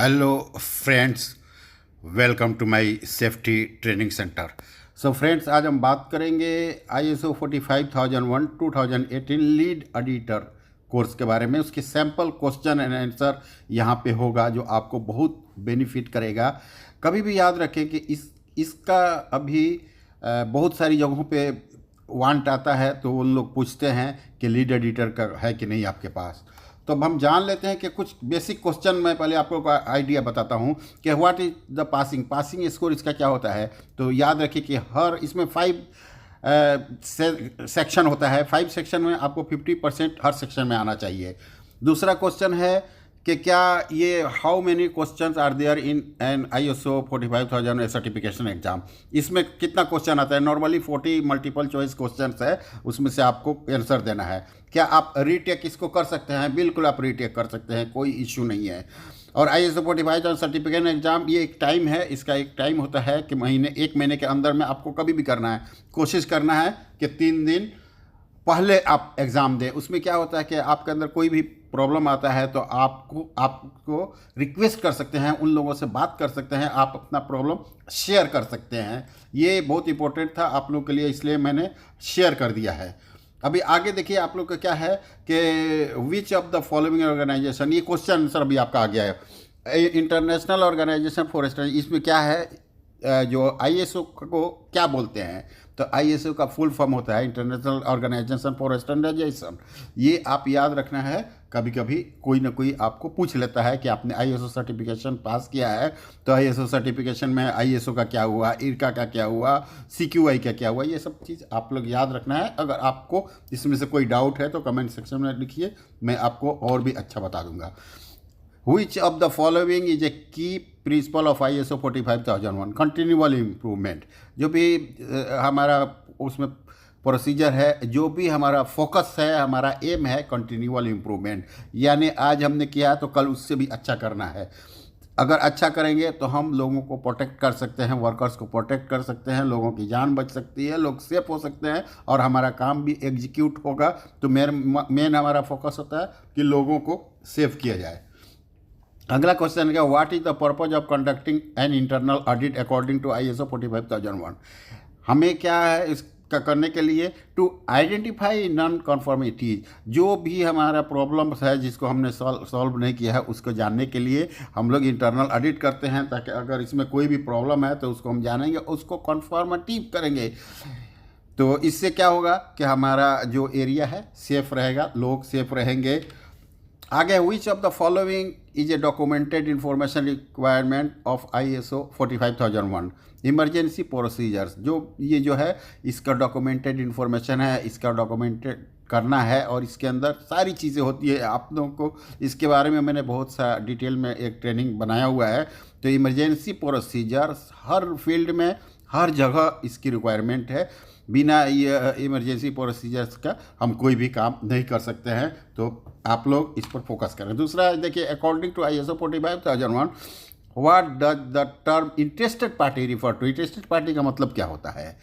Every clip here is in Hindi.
Hello friends, welcome to my safety training centre. So friends, आज हम बात करेंगे ISO 45001 2018 लीड एडिटर कोर्स के बारे में। उसके सैम्पल क्वेश्चन एंड आंसर यहाँ पे होगा जो आपको बहुत बेनिफिट करेगा। कभी भी याद रखें कि इसका अभी बहुत सारी जगहों पे वांट आता है, तो वो लोग पूछते हैं कि लीड एडिटर का है कि नहीं आपके पास। तो अब हम जान लेते हैं कि कुछ बेसिक क्वेश्चन मैं पहले आपको आइडिया बताता हूं कि what is the passing score, इसका क्या होता है। तो याद रखिए कि हर इसमें 5 सेक्शन होता है। 5 सेक्शन में आपको 50% हर सेक्शन में आना चाहिए। दूसरा क्वेश्चन है कि क्या ये how many questions are there in an ISO 45000 certification exam. इसमें कितना क्वेश्चन आता है। नॉर्मली 40 मल्टीपल चॉइस क्वेश्चंस है, उसमें से आपको आंसर देना है। क्या आप रीटेक इसको कर सकते हैं? बिल्कुल आप रीटेक कर सकते हैं, कोई इश्यू नहीं है। और ISO 45000 सर्टिफिकेशन एग्जाम ये एक टाइम है, इसका एक टाइम होता है कि एक महीने के अंदर में आपको कभी भी करना है। कोशिश करना है कि 3 दिन पहले आप एग्ज़ाम दें। उसमें क्या होता है कि आपके अंदर कोई भी प्रॉब्लम आता है तो आपको रिक्वेस्ट कर सकते हैं, उन लोगों से बात कर सकते हैं, आप अपना प्रॉब्लम शेयर कर सकते हैं। ये बहुत इंपॉर्टेंट था आप लोग के लिए, इसलिए मैंने शेयर कर दिया है। अभी आगे देखिए आप लोग का क्या है कि which of the following organisation, ये क्वेश्चन आंसर अभी आपका आ गया है। इंटरनेशनल ऑर्गेनाइजेशन फॉर स्टैंडर्ड, इसमें क्या है, जो ISO को क्या बोलते हैं। तो ISO का फुल फॉर्म होता है इंटरनेशनल ऑर्गेनाइजेशन फॉर स्टैंडर्डाइजेशन। ये आप याद रखना है, कभी कभी कोई ना कोई आपको पूछ लेता है कि आपने ISO सर्टिफिकेशन पास किया है, तो ISO सर्टिफिकेशन में ISO का क्या हुआ, IRCA का क्या हुआ, CQI का क्या हुआ, ये सब चीज़ आप लोग याद रखना है। अगर आपको इसमें से कोई डाउट है तो कमेंट सेक्शन में लिखिए, मैं आपको और भी अच्छा बता दूंगा। Which of the following is a key principle of ISO 45001 continual improvement. जो भी हमारा उसमें प्रोसीजर है, जो भी हमारा फोकस है, हमारा एम है कंटिन्यूअल इम्प्रूवमेंट। यानी आज हमने किया तो कल उससे भी अच्छा करना है। अगर अच्छा करेंगे तो हम लोगों को प्रोटेक्ट कर सकते हैं, वर्कर्स को प्रोटेक्ट कर सकते हैं, लोगों की जान बच सकती है, लोग सेफ हो सकते हैं और हमारा काम भी एग्जीक्यूट होगा। तो मेन हमारा फोकस होता है कि लोगों को सेफ किया जाए। अगला क्वेश्चन है, what is the purpose of conducting an internal audit according to ISO 45001। हमें क्या है इसका करने के लिए, टू आइडेंटिफाई नॉन कन्फर्मिटीज। जो भी हमारा प्रॉब्लम्स है जिसको हमने सॉल्व नहीं किया है, उसको जानने के लिए हम लोग इंटरनल ऑडिट करते हैं, ताकि अगर इसमें कोई भी प्रॉब्लम है तो उसको हम जानेंगे, उसको कन्फर्मेटिव करेंगे। तो इससे क्या होगा कि हमारा जो एरिया है सेफ रहेगा, लोग सेफ रहेंगे। आगे, विच of the following is A documented information requirement of ISO 45001 emergency procedures. ये जो है इसका डॉक्यूमेंटेड इंफॉर्मेशन है, इसका डॉक्यूमेंटेड करना है और इसके अंदर सारी चीज़ें होती है। आप लोगों को इसके बारे में मैंने बहुत सा डिटेल में एक ट्रेनिंग बनाया हुआ है। तो इमरजेंसी प्रोसीजर्स हर फील्ड में हर जगह इसकी रिक्वायरमेंट है। बिना ये इमरजेंसी प्रोसीजर्स का हम कोई भी काम नहीं कर सकते हैं, तो आप लोग इस पर फोकस करें। दूसरा देखिए, according to ISO 45001 what does the term interested party refer to. Interested party का मतलब क्या होता है।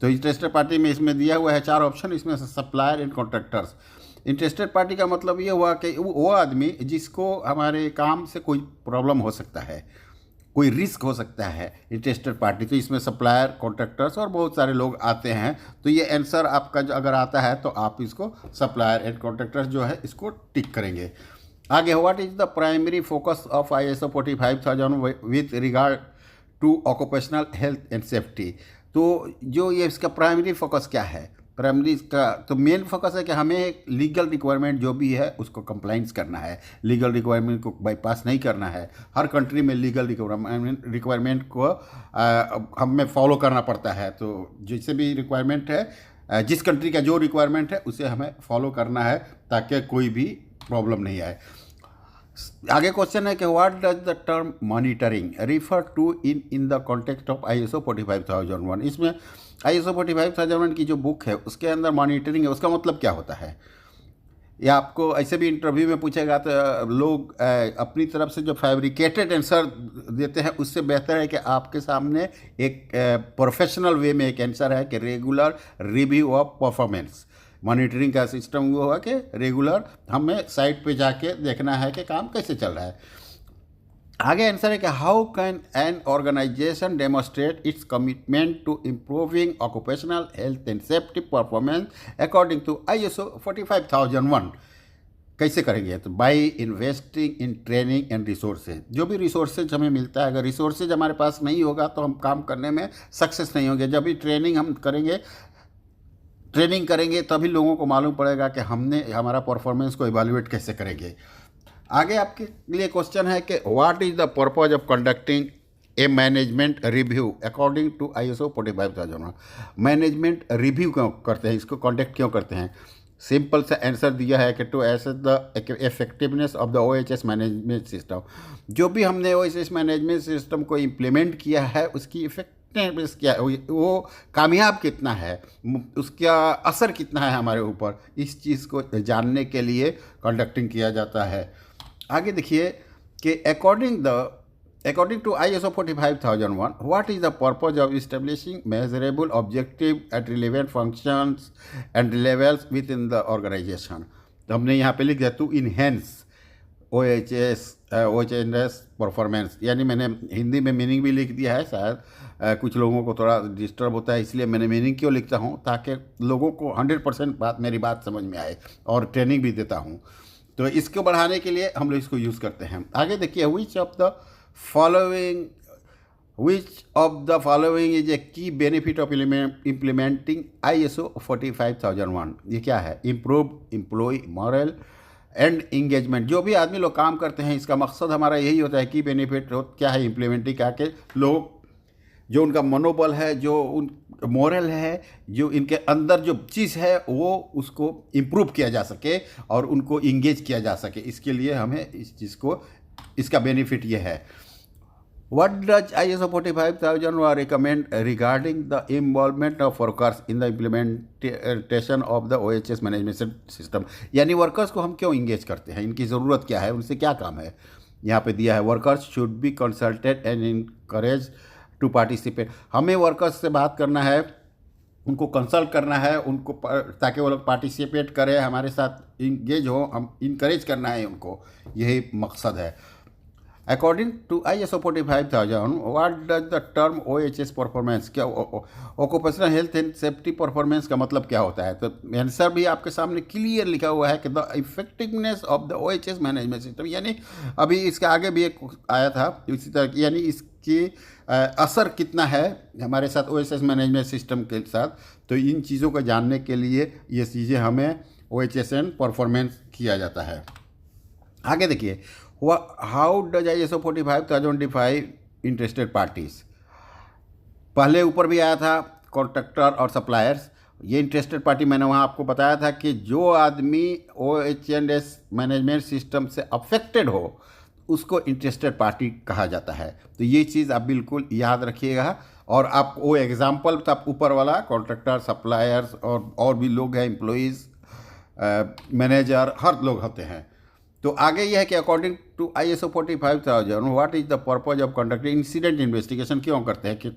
तो इंटरेस्टेड पार्टी में इसमें दिया हुआ है 4 ऑप्शन, इसमें से supplier and contractors. Interested party का मतलब ये हुआ कि वो आदमी जिसको हमारे काम से कोई प्रॉब्लम हो सकता है, कोई रिस्क हो सकता है, इंटरेस्टेड पार्टी। तो इसमें सप्लायर, कॉन्ट्रैक्टर्स और बहुत सारे लोग आते हैं। तो ये आंसर आपका जो अगर आता है तो आप इसको सप्लायर एंड कॉन्ट्रैक्टर्स जो है इसको टिक करेंगे। आगे, what is the primary focus of ISO 45000 with regard to occupational health and safety. तो जो ये इसका प्राइमरी फोकस क्या है, प्राइमरी इसका तो मेन फोकस है कि हमें एक लीगल रिक्वायरमेंट जो भी है उसको कंप्लाइंस करना है, लीगल रिक्वायरमेंट को बाईपास नहीं करना है। हर कंट्री में लीगल रिक्वायरमेंट को हमें फॉलो करना पड़ता है। तो जैसे भी रिक्वायरमेंट है, जिस कंट्री का जो रिक्वायरमेंट है उसे हमें फॉलो करना है, ताकि कोई भी प्रॉब्लम नहीं आए। आगे क्वेश्चन है कि what does the term monitoring refer to in the context of ISO 45001। इसमें ISO 45001 की जो बुक है उसके अंदर मॉनिटरिंग है, उसका मतलब क्या होता है। या आपको ऐसे भी इंटरव्यू में पूछेगा तो लोग अपनी तरफ से जो फैब्रिकेटेड आंसर देते हैं, उससे बेहतर है कि आपके सामने एक प्रोफेशनल वे में एक आंसर है कि regular review of performance. Monitoring का सिस्टम वो है कि रेगुलर हमें साइट पे जाके देखना है कि काम कैसे चल रहा है। आगे आंसर है कि how can an organisation demonstrate its commitment to improving occupational health and safety performance according to ISO 45001। कैसे करेंगे? तो by investing in training and resources. जो भी रिसोर्सेज हमें मिलता है, अगर रिसोर्सेज हमारे पास नहीं होगा तो हम काम करने में सक्सेस नहीं होंगे। जब भी ट्रेनिंग हम करेंगे तभी लोगों को मालूम पड़ेगा कि हमने हमारा परफॉर्मेंस को इवैल्यूएट कैसे करेंगे। आगे आपके लिए क्वेश्चन है कि what is the purpose of conducting a management review according to ISO 45001। Management review क्यों करते हैं, इसको कंडक्ट क्यों करते हैं? सिंपल सा आंसर दिया है कि to assess the effectiveness of the OHS management system. जो भी हमने OHS मैनेजमेंट सिस्टम को इम्प्लीमेंट किया है उसकी इफेक्टिवनेस क्या है, वो कामयाब कितना है, उसका असर कितना है हमारे ऊपर, इस चीज़ को जानने के लिए कंडक्टिंग किया जाता है। आगे देखिए कि according to ISO 45001 what is the purpose of establishing measurable objective at relevant functions and levels within the organisation. तो हमने यहाँ पे लिख दिया टू इनहेंस OHS परफॉर्मेंस, यानी मैंने हिंदी में मीनिंग भी लिख दिया है। शायद कुछ लोगों को थोड़ा डिस्टर्ब होता है, इसलिए मैंने मीनिंग क्यों लिखता हूँ, ताकि लोगों को 100% मेरी बात समझ में आए, और ट्रेनिंग भी देता हूँ। तो इसको बढ़ाने के लिए हम लोग इसको यूज़ करते हैं। आगे देखिए which of the following is a key benefit of implementing ISO 45001। ये क्या है? Improve employee morale and engagement. जो भी आदमी लोग काम करते हैं, इसका मकसद हमारा यही होता है कि बेनिफिट क्या है इम्प्लीमेंटिंग, क्या के लोग जो उनका मनोबल है, जो उन मोरल है, जो इनके अंदर जो चीज़ है वो उसको इम्प्रूव किया जा सके और उनको इंगेज किया जा सके। इसके लिए हमें इस चीज़ को, इसका बेनिफिट ये है। What does ISO 45001 recommend regarding the involvement of workers in the implementation of the OHS management system? यानी वर्कर्स को हम क्यों इंगेज करते हैं, इनकी ज़रूरत क्या है, उनसे क्या काम है? यहाँ पे दिया है workers should be consulted and encourage to participate. हमें वर्कर्स से बात करना है, उनको कंसल्ट करना है, उनको ताकि वो लोग पार्टिसिपेट करें, हमारे साथ इंगेज हो, हम इनकरेज करना है उनको, यही मकसद है। According to ISO 45001 what does the term OHS performance, क्या occupational health and safety performance का मतलब क्या होता है? तो आंसर भी आपके सामने क्लियर लिखा हुआ है कि the effectiveness of the OHS management system, यानी अभी इसके आगे भी एक आया था इसी तरह, यानी इसकी असर कितना है हमारे साथ OHS मैनेजमेंट सिस्टम के साथ। तो इन चीज़ों को जानने के लिए ये चीज़ें हमें OHS एंड परफॉर्मेंस किया जाता है। आगे देखिए how does ISO 45005 interested parties. पहले ऊपर भी आया था कॉन्ट्रैक्टर और सप्लायर्स। ये इंटरेस्टेड पार्टी मैंने वहाँ आपको बताया था कि जो आदमी OHS मैनेजमेंट सिस्टम से अफेक्टेड हो उसको इंटरेस्टेड पार्टी कहा जाता है। तो ये चीज़ आप बिल्कुल याद रखिएगा। और आप वो एग्जाम्पल था ऊपर वाला, कॉन्ट्रैक्टर, सप्लायर्स और भी लोग हैं, एम्प्लॉइज़, मैनेजर, हर लोग होते हैं। तो आगे यह है कि according to ISO 45000 what is the purpose of conducting incident investigation, क्यों करते हैं कि,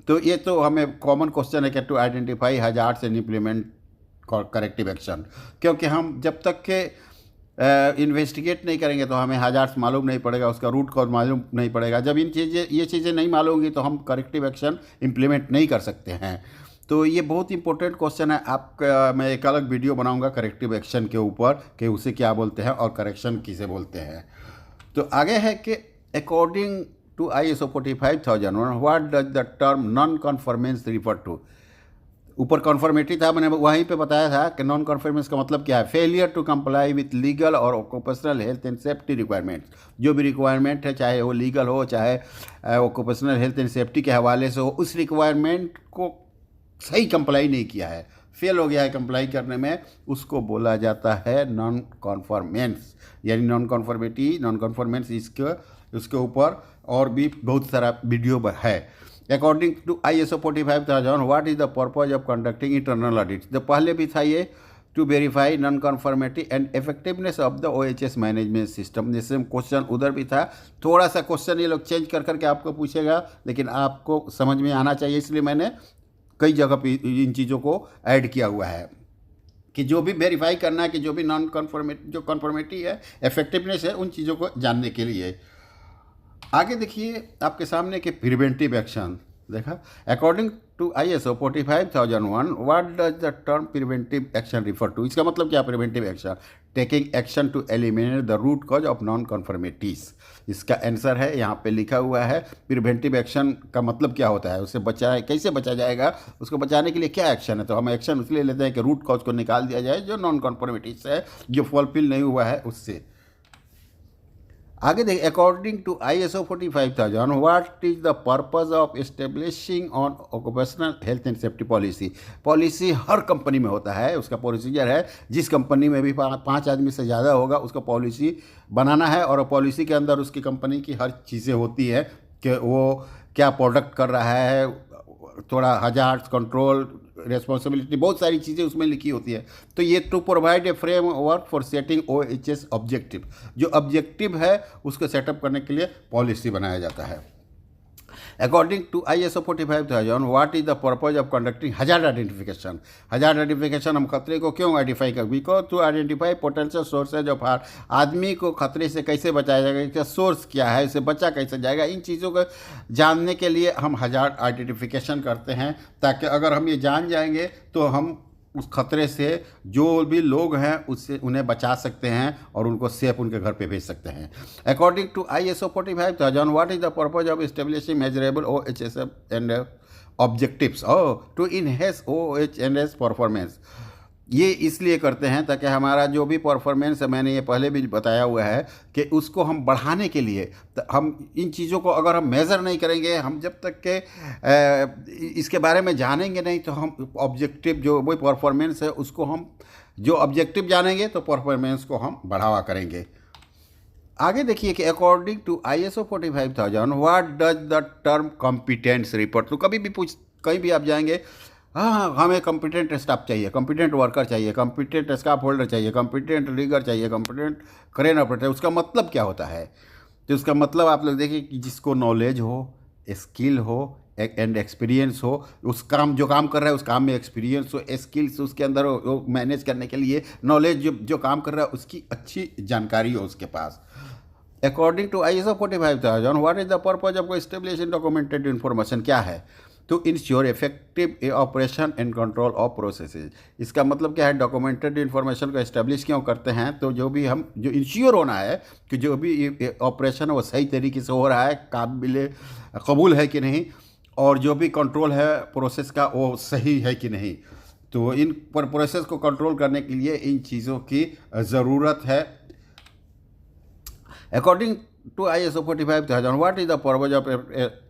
तो ये तो हमें कॉमन क्वेश्चन है कि to identify hazards and implement corrective action. क्योंकि हम जब तक के इन्वेस्टिगेट नहीं करेंगे तो हमें हजार्ड्स मालूम नहीं पड़ेगा, उसका रूट कॉज मालूम नहीं पड़ेगा। जब ये चीज़ें नहीं मालूम होंगी तो हम करेक्टिव एक्शन इम्प्लीमेंट नहीं कर सकते हैं। तो ये बहुत इंपॉर्टेंट क्वेश्चन है। आपका मैं एक अलग वीडियो बनाऊंगा करेक्टिव एक्शन के ऊपर कि उसे क्या बोलते हैं और करेक्शन किसे बोलते हैं। तो आगे है कि according to ISO 45001 what does the term non conformance refer to. ऊपर कन्फर्मेटी था, मैंने वहीं पे बताया था कि नॉन कन्फर्मेंस का मतलब क्या है? Failure to comply with legal और occupational health and safety requirements. जो भी रिक्वायरमेंट है, चाहे वो लीगल हो चाहे ऑक्यूपेशनल हेल्थ एंड सेफ्टी के हवाले से हो, उस रिक्वायरमेंट को सही कंप्लाई नहीं किया है, फेल हो गया है कंप्लाई करने में, उसको बोला जाता है नॉन कॉन्फॉर्मेंस। यानी नॉन कॉन्फॉर्मेंस इसके ऊपर और भी बहुत सारा वीडियो है। According to ISO 45000 what is the purpose of conducting internal audit. जो पहले भी था ये to verify non conformity and effectiveness of the OHS management system. जैसे क्वेश्चन उधर भी था, थोड़ा सा क्वेश्चन ये लोग चेंज कर करके आपको पूछेगा, लेकिन आपको समझ में आना चाहिए, इसलिए मैंने कई जगह पे इन चीज़ों को ऐड किया हुआ है कि जो भी वेरीफाई करना है कि जो भी नॉन कन्फर्मिटी, जो कन्फर्मिटी है, इफेक्टिवनेस है, उन चीज़ों को जानने के लिए। आगे देखिए आपके सामने कि प्रिवेंटिव एक्शन देखा। According to ISO 45001 what does the term preventive action refer to. इसका मतलब क्या? Preventive action taking action to eliminate the root cause of non conformities. इसका आंसर है यहाँ पे लिखा हुआ है। प्रिवेंटिव एक्शन का मतलब क्या होता है? उससे बचाए, कैसे बचा जाएगा, उसको बचाने के लिए क्या एक्शन है? तो हम एक्शन इसलिए लेते हैं कि रूट कॉज को निकाल दिया जाए जो नॉन कन्फर्मिटीज है, जो फुलफिल नहीं हुआ है उससे। आगे देखिए, according to ISO 45000 what is the purpose of establishing on occupational health and safety policy. Policy हर कंपनी में होता है, उसका प्रोसीजर है। जिस कंपनी में भी 5 आदमी से ज़्यादा होगा उसको पॉलिसी बनाना है, और पॉलिसी के अंदर उसकी कंपनी की हर चीज़ें होती है कि वो क्या प्रोडक्ट कर रहा है, थोड़ा हजार्ड्स कंट्रोल, रिस्पॉन्सिबिलिटी, बहुत सारी चीज़ें उसमें लिखी होती है। तो ये to provide a framework for setting OHS objective, जो ऑब्जेक्टिव है उसको सेटअप करने के लिए पॉलिसी बनाया जाता है। According to ISO 45000 what is the purpose of conducting hazard identification. Hazard identification हम खतरे को क्यों आइडेंटिफाई कर? Because to identify potential sources of harm. आदमी को खतरे से कैसे बचाया जाएगा, इसका सोर्स क्या है, इससे बचा कैसे जाएगा, इन चीज़ों को जानने के लिए हम हजार्ड आइडेंटिफिकेशन करते हैं, ताकि अगर हम ये जान जाएंगे तो हम उस खतरे से जो भी लोग हैं उससे उन्हें बचा सकते हैं और उनको सेफ उनके घर पे भेज सकते हैं। According to ISO 45000 what is the purpose of establishing measurable OHS and objectives to enhance OHS performance. ये इसलिए करते हैं ताकि हमारा जो भी परफॉर्मेंस है, मैंने ये पहले भी बताया हुआ है कि उसको हम बढ़ाने के लिए हम इन चीज़ों को अगर हम मेज़र नहीं करेंगे, हम जब तक के इसके बारे में जानेंगे नहीं, तो हम ऑब्जेक्टिव जो वही परफॉर्मेंस है उसको हम जो ऑब्जेक्टिव जानेंगे तो परफॉर्मेंस को हम बढ़ावा करेंगे। आगे देखिए कि according to ISO 45000 what does the term competence report. तो कहीं भी आप जाएंगे, हाँ हमें कॉम्पिटेंट स्टाफ चाहिए, कॉम्पिटेंट वर्कर चाहिए, कॉम्पिटेंट स्टाफ होल्डर चाहिए, कॉम्पिटेंट रिगर चाहिए, कॉम्पिटेंट क्रेन ऑपरेटर। उसका मतलब क्या होता है? तो उसका मतलब आप लोग देखिए कि जिसको नॉलेज हो, स्किल हो एंड एक्सपीरियंस हो, उस काम जो काम कर रहा है उस काम में एक्सपीरियंस हो, स्किल्स उसके अंदर हो, मैनेज करने के लिए नॉलेज जो काम कर रहा है उसकी अच्छी जानकारी हो उसके पास। According to ISO 45000 what is the purpose of establishing documented information. क्या है? To ensure effective operation and control of processes. इसका मतलब क्या है? डॉक्यूमेंटेड इन्फॉर्मेशन को एस्टेब्लिश क्यों करते हैं? तो जो भी हम जो इंश्योर होना है कि जो भी ऑपरेशन है वो सही तरीके से हो रहा है, काबिल कबूल है कि नहीं, और जो भी कंट्रोल है प्रोसेस का वो सही है कि नहीं। तो इन पर प्रोसेस को कंट्रोल करने के लिए इन चीज़ों की ज़रूरत है। According to ISO 45000 what is the purpose of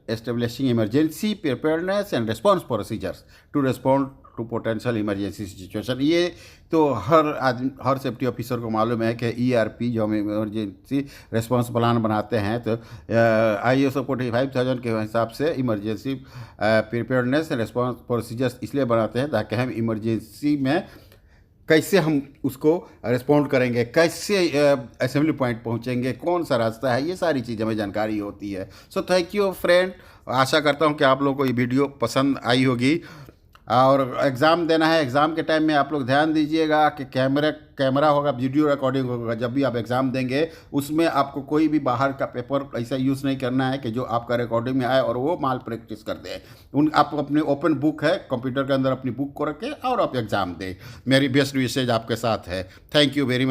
establishing emergency preparedness and response procedures to respond to potential emergency situation। ये तो हर सेफ्टी ऑफिसर को मालूम है कि ERP जो हम इमरजेंसी रेस्पॉन्स प्लान बनाते हैं, तो ISO 45000 के हिसाब से emergency preparedness and response procedures इसलिए बनाते हैं ताकि हम इमरजेंसी में कैसे हम उसको रिस्पॉन्ड करेंगे, कैसे असेंबली पॉइंट पहुंचेंगे, कौन सा रास्ता है, ये सारी चीज़ हमें जानकारी होती है। सो थैंक यू फ्रेंड, आशा करता हूं कि आप लोगों को ये वीडियो पसंद आई होगी। और एग्ज़ाम देना है, एग्ज़ाम के टाइम में आप लोग ध्यान दीजिएगा कि कैमरा होगा, वीडियो रिकॉर्डिंग होगा। जब भी आप एग्ज़ाम देंगे उसमें आपको कोई भी बाहर का पेपर ऐसा यूज़ नहीं करना है कि जो आपका रिकॉर्डिंग में आए और वो माल प्रैक्टिस कर दे। आप अपनी ओपन बुक है कंप्यूटर के अंदर अपनी बुक को रखें और आप एग्ज़ाम दें। मेरी बेस्ट विशेज आपके साथ है। Thank you very much.